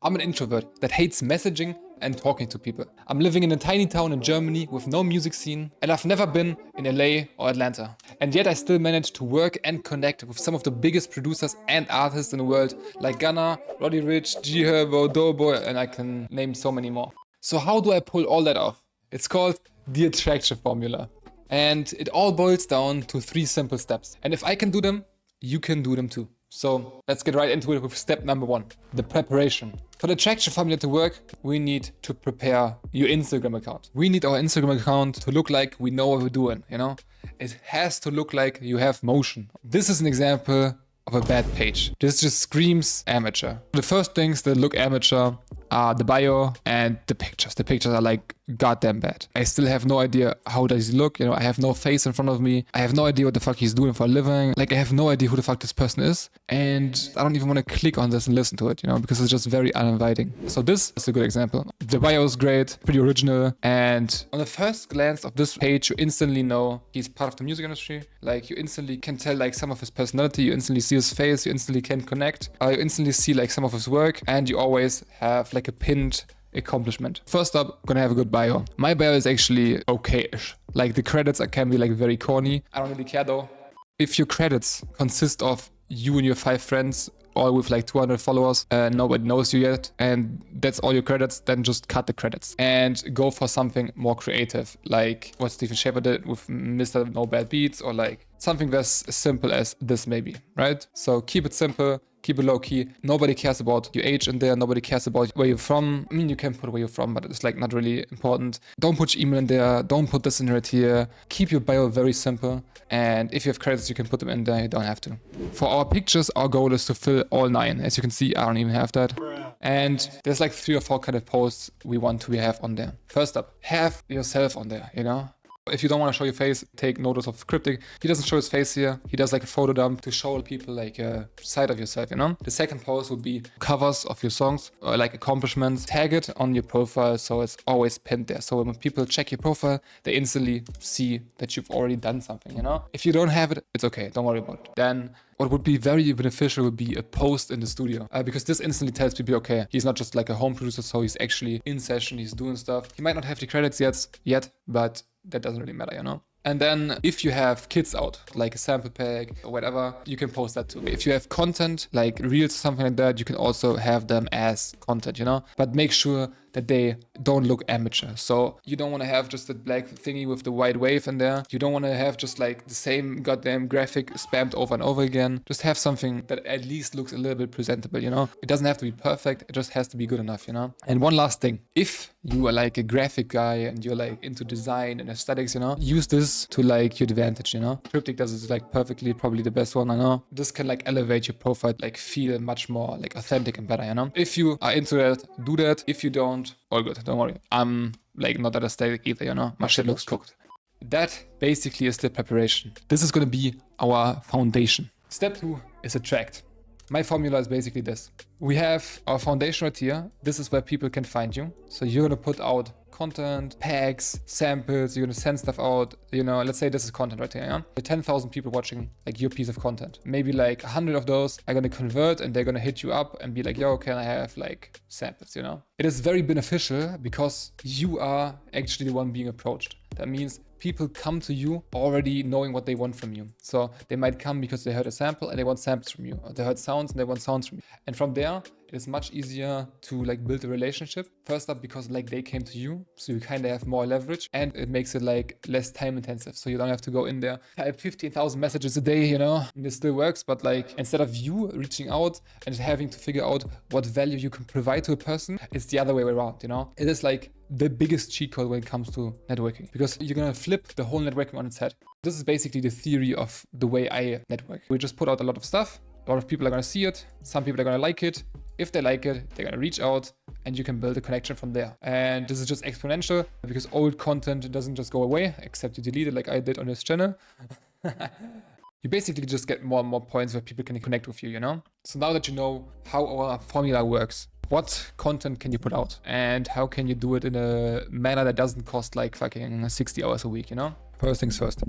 I'm an introvert that hates messaging and talking to people. I'm living in a tiny town in Germany with no music scene, and I've never been in LA or Atlanta. And yet I still manage to work and connect with some of the biggest producers and artists in the world, like Gunna, Roddy Ricch, G Herbo, Doughboy, and I can name so many more. So how do I pull all that off? It's called the attraction formula. And it all boils down to 3 simple steps. And if I can do them, you can do them too. So let's get right into it with step number 1, the preparation. For the attraction formula to work, we need to prepare your Instagram account. We need our Instagram account to look like we know what we're doing, you know? It has to look like you have motion. This is an example of a bad page. This just screams amateur. The first things that look amateur are the bio and the pictures. The pictures are like goddamn bad. I still have no idea how does he look. You know, I have no face in front of me. I have no idea what the fuck he's doing for a living. Like, I have no idea who the fuck this person is. And I don't even want to click on this and listen to it, you know, because it's just very uninviting. So this is a good example. The bio is great, pretty original. And on the first glance of this page, you instantly know he's part of the music industry. Like, you instantly can tell like some of his personality. You instantly see his face. You instantly can connect. You instantly see like some of his work. And you always have like a pinned accomplishment. First up, gonna have a good bio. My bio is actually okay-ish. Like, the credits can be like very corny. I don't really care though. If your credits consist of you and your 5 friends, all with like 200 followers, nobody knows you yet, and that's all your credits, then just cut the credits and go for something more creative, like what Stephen Shaper did with Mr. No Bad Beats, or like something as simple as this maybe, right? So keep it simple, keep it low key. Nobody cares about your age in there. Nobody cares about where you're from. I mean, you can put where you're from, but it's like not really important. Don't put your email in there. Don't put this in right here. Keep your bio very simple. And if you have credits, you can put them in there. You don't have to. For our pictures, our goal is to fill all 9. As you can see, I don't even have that. And there's like 3 or 4 kind of posts we want to have on there. First up, have yourself on there, you know? If you don't want to show your face, take notice of Cryptic. He doesn't show his face here. He does like a photo dump to show people like a side of yourself, you know? The second post would be covers of your songs or like accomplishments. Tag it on your profile so it's always pinned there. So when people check your profile, they instantly see that you've already done something, you know? If you don't have it, it's okay. Don't worry about it. Then what would be very beneficial would be a post in the studio, because this instantly tells people, okay, he's not just like a home producer, so he's actually in session, he's doing stuff. He might not have the credits yet, but that doesn't really matter, you know? And then if you have kits out, like a sample pack or whatever, you can post that too. If you have content, like reels or something like that, you can also have them as content, you know? But make sure that they don't look amateur. So you don't want to have just a black thingy with the white wave in there. You don't want to have just like the same goddamn graphic spammed over and over again. Just have something that at least looks a little bit presentable, you know? It doesn't have to be perfect. It just has to be good enough, you know? And one last thing. If you are like a graphic guy and you're like into design and aesthetics, you know, use this to like your advantage, you know? Cryptic does it like perfectly, probably the best one I know. This can like elevate your profile, like feel much more like authentic and better, you know? If you are into that, do that. If you don't, all good, don't worry. I'm like not that aesthetic either, you know? My shit looks cooked. That basically is the preparation. This is gonna be our foundation. Step 2 is attract. My formula is basically this. We have our foundation right here. This is where people can find you. So you're gonna put out content, packs, samples, you're gonna send stuff out, you know, let's say this is content right here, yeah? The 10,000 people watching like your piece of content. Maybe like 100 of those are gonna convert and they're gonna hit you up and be like, yo, can I have like samples, you know? It is very beneficial because you are actually the one being approached. That means people come to you already knowing what they want from you. So they might come because they heard a sample and they want samples from you. Or they heard sounds and they want sounds from you. And from there, it is much easier to like build a relationship. First up, because like they came to you, so you kind of have more leverage, and it makes it like less time intensive. So you don't have to go in there, type 15,000 messages a day, you know, and it still works. But like instead of you reaching out and having to figure out what value you can provide to a person, it's the other way around, you know. It is like the biggest cheat code when it comes to networking, because you're gonna flip the whole networking on its head. This is basically the theory of the way I network. We just put out a lot of stuff. A lot of people are gonna see it. Some people are gonna like it. If they like it, they're gonna reach out and you can build a connection from there. And this is just exponential because old content doesn't just go away, except you delete it like I did on this channel. You basically just get more and more points where people can connect with you, you know? So now that you know how our formula works, what content can you put out and how can you do it in a manner that doesn't cost like fucking 60 hours a week, you know? First things first.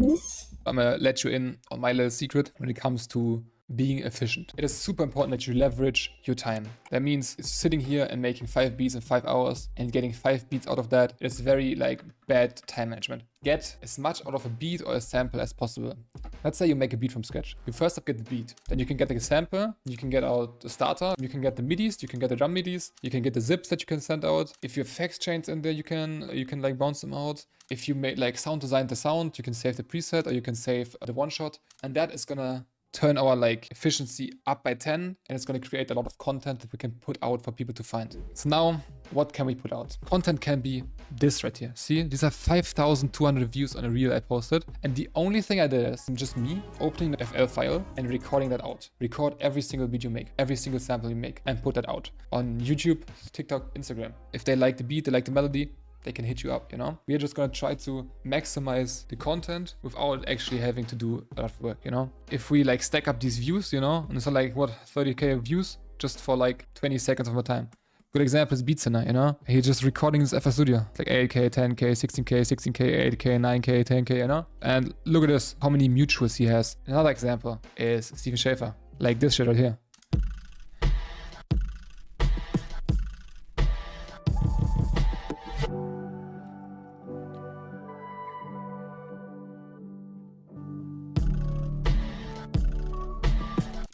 I'm gonna let you in on my little secret when it comes to being efficient. It is super important that you leverage your time. That means sitting here and making 5 beats in 5 hours and getting 5 beats out of that is very like bad time management. Get as much out of a beat or a sample as possible. Let's say you make a beat from scratch. You first get the beat, then you can get the sample, you can get out the starter, you can get the midis, you can get the drum midis, you can get the zips that you can send out. If you have effects chains in there, you can like bounce them out. If you make like sound design the sound, you can save the preset or you can save the one shot, and that is gonna turn our like efficiency up by 10, and it's going to create a lot of content that we can put out for people to find. So now what can we put out? Content can be this right here. See, these are 5,200 views on a reel I posted, and the only thing I did is just me opening the FL file and recording that out. Record every single beat you make, every single sample you make, and put that out on YouTube, TikTok, Instagram. If they like the beat, they like the melody, they can hit you up, you know? We are just gonna try to maximize the content without actually having to do a lot of work, you know? If we like stack up these views, you know, and it's like, what, 30K views just for like 20 seconds of my time. Good example is Beat Center, you know? He's just recording his FL Studio. It's like 8K, 10K, 16K, 16K, 8K, 9K, 10K, you know? And look at this, how many mutuals he has. Another example is Steven Schaefer. Like this shit right here.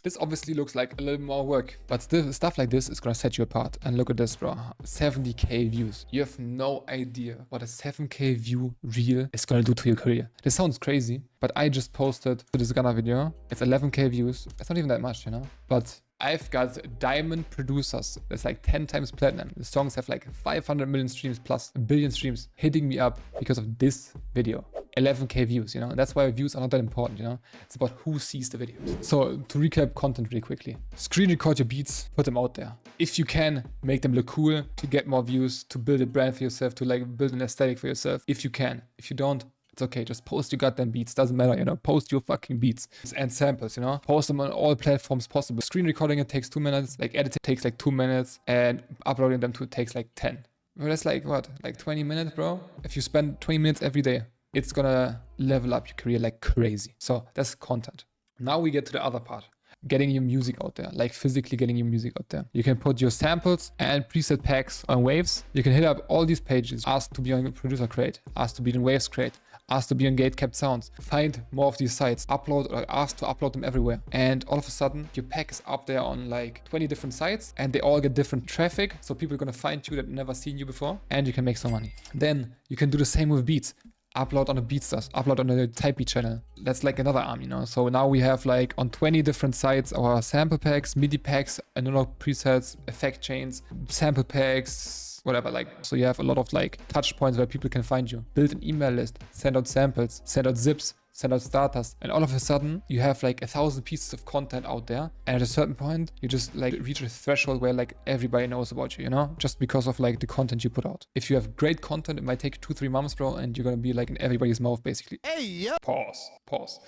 This obviously looks like a little more work, but still stuff like this is gonna set you apart. And look at this, bro, 70K views. You have no idea what a 7K view reel is gonna do to your career. This sounds crazy, but I just posted this Ghana video. It's 11K views. It's not even that much, you know, but I've got diamond producers. That's like 10 times platinum. The songs have like 500 million streams plus a billion streams hitting me up because of this video. 11K views, you know, and that's why views are not that important, you know. It's about who sees the videos. So to recap content really quickly, screen record your beats, put them out there. If you can, make them look cool to get more views, to build a brand for yourself, to like build an aesthetic for yourself. If you can. If you don't, it's okay, just post your goddamn beats, doesn't matter, you know, post your fucking beats and samples, you know, post them on all platforms possible. Screen recording it takes 2 minutes, like editing takes like 2 minutes, and uploading them to takes like 10. Well, that's like what, like 20 minutes, bro? If you spend 20 minutes every day, it's gonna level up your career like crazy. So that's content. Now we get to the other part. Getting your music out there, like physically getting your music out there. You can put your samples and preset packs on Waves. You can hit up all these pages, ask to be on Producer Create, ask to be in Waves Create, ask to be on Gatekept Sounds. Find more of these sites, upload or ask to upload them everywhere. And all of a sudden, your pack is up there on like 20 different sites, and they all get different traffic. So people are gonna find you that never seen you before, and you can make some money. Then you can do the same with beats. Upload on the BeatStars, upload on the Typee channel. That's like another arm, you know? So now we have like on 20 different sites, our sample packs, MIDI packs, analog presets, effect chains, sample packs, whatever. Like, so you have a lot of like touch points where people can find you. Build an email list, send out samples, send out zips, send out starters, and all of a sudden you have like 1,000 pieces of content out there, and at a certain point you just like reach a threshold where like everybody knows about you, you know, just because of like the content you put out. If you have great content, it might take 2-3 months, bro, and you're gonna be like in everybody's mouth basically. Hey, yeah. Pause.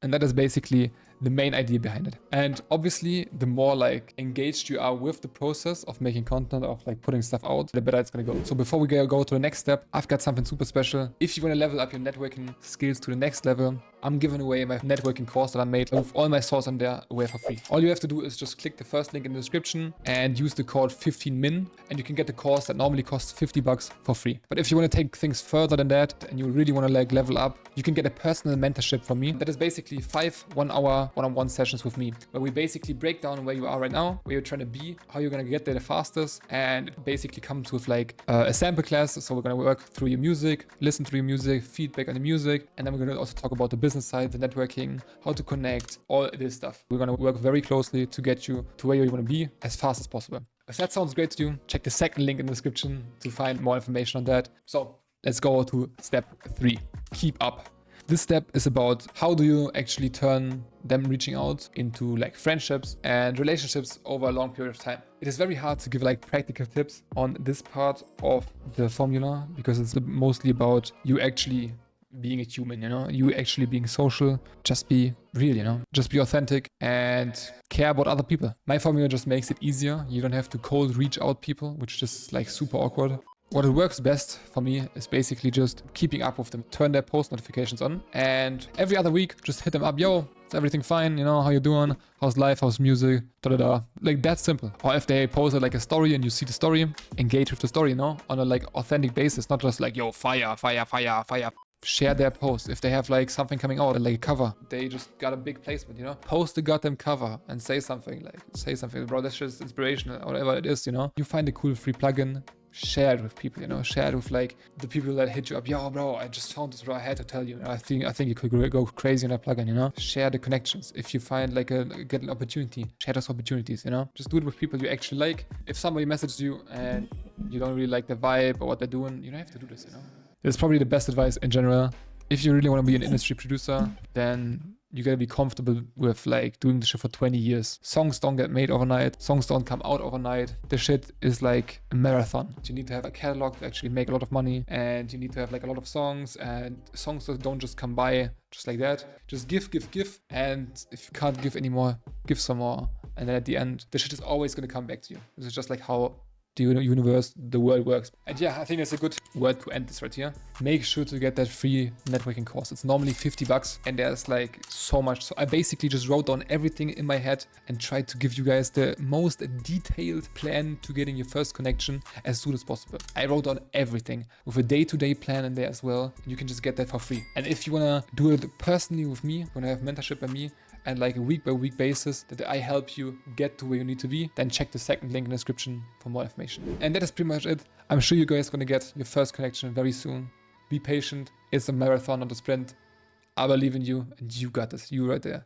And that is basically the main idea behind it. And obviously, the more like engaged you are with the process of making content, of like putting stuff out, the better it's gonna go. So before we go to the next step, I've got something super special. If you wanna level up your networking skills to the next level, I'm giving away my networking course that I made with all my source on there away for free. All you have to do is just click the first link in the description and use the code 15min, and you can get the course that normally costs $50 for free. But if you want to take things further than that and you really want to like level up, you can get a personal mentorship from me. That is basically 5 1-hour one-on-one sessions with me, where we basically break down where you are right now, where you're trying to be, how you're going to get there the fastest, and basically comes with like a sample class. So we're going to work through your music, listen through your music, feedback on the music, and then we're going to also talk about the business side, the networking, how to connect, all this stuff. We're going to work very closely to get you to where you want to be as fast as possible. If that sounds great to you, check the second link in the description to find more information on that. So let's go to step 3, keep up. This step is about how do you actually turn them reaching out into like friendships and relationships over a long period of time. It is very hard to give like practical tips on this part of the formula because it's mostly about you actually being a human, you know, you actually being social. Just be real, you know, just be authentic and care about other people. My formula just makes it easier. You don't have to cold reach out people, which is just like super awkward. What works best for me is basically just keeping up with them, turn their post notifications on, and every other week just hit them up. Yo, everything fine? You know, how you doing? How's life? How's music? Da-da-da. Like, that's simple. Or if they posted like a story and you see the story, engage with the story, you know, on a like authentic basis, not just like, yo, fire, fire, fire, fire. Share their post. If they have like something coming out, like a cover, they just got a big placement, you know, post the goddamn cover and say something, bro, that's just inspirational or whatever it is, you know. You find a cool free plugin, share it with people, you know, share it with like the people that hit you up. Yo, bro, I just found this, bro, I had to tell you. I think you could go crazy on that plugin, you know. Share the connections. If you find like get an opportunity, share those opportunities, you know. Just do it with people you actually like. If somebody messages you and you don't really like the vibe or what they're doing, you don't have to do this, you know. It's probably the best advice in general. If you really want to be an industry producer, then you gotta be comfortable with like doing the shit for 20 years. Songs don't get made overnight. Songs don't come out overnight. The shit is like a marathon. You need to have a catalog to actually make a lot of money, and you need to have like a lot of songs, and songs that don't just come by just like that. Just give. And if you can't give anymore, give some more. And then at the end, the shit is always gonna come back to you. This is just like how the universe, the world works. And yeah, I think that's a good word to end this right here. Make sure to get that free networking course. It's normally $50 and there's like so much. So I basically just wrote down everything in my head and tried to give you guys the most detailed plan to getting your first connection as soon as possible. I wrote down everything with a day-to-day plan in there as well. You can just get that for free. And if you wanna do it personally with me, wanna have mentorship by me, and like a week-by-week basis that I help you get to where you need to be, then check the second link in the description for more information. And that is pretty much it. I'm sure you guys are gonna get your first connection very soon. Be patient. It's a marathon, not a sprint. I believe in you, and you got this. You right there.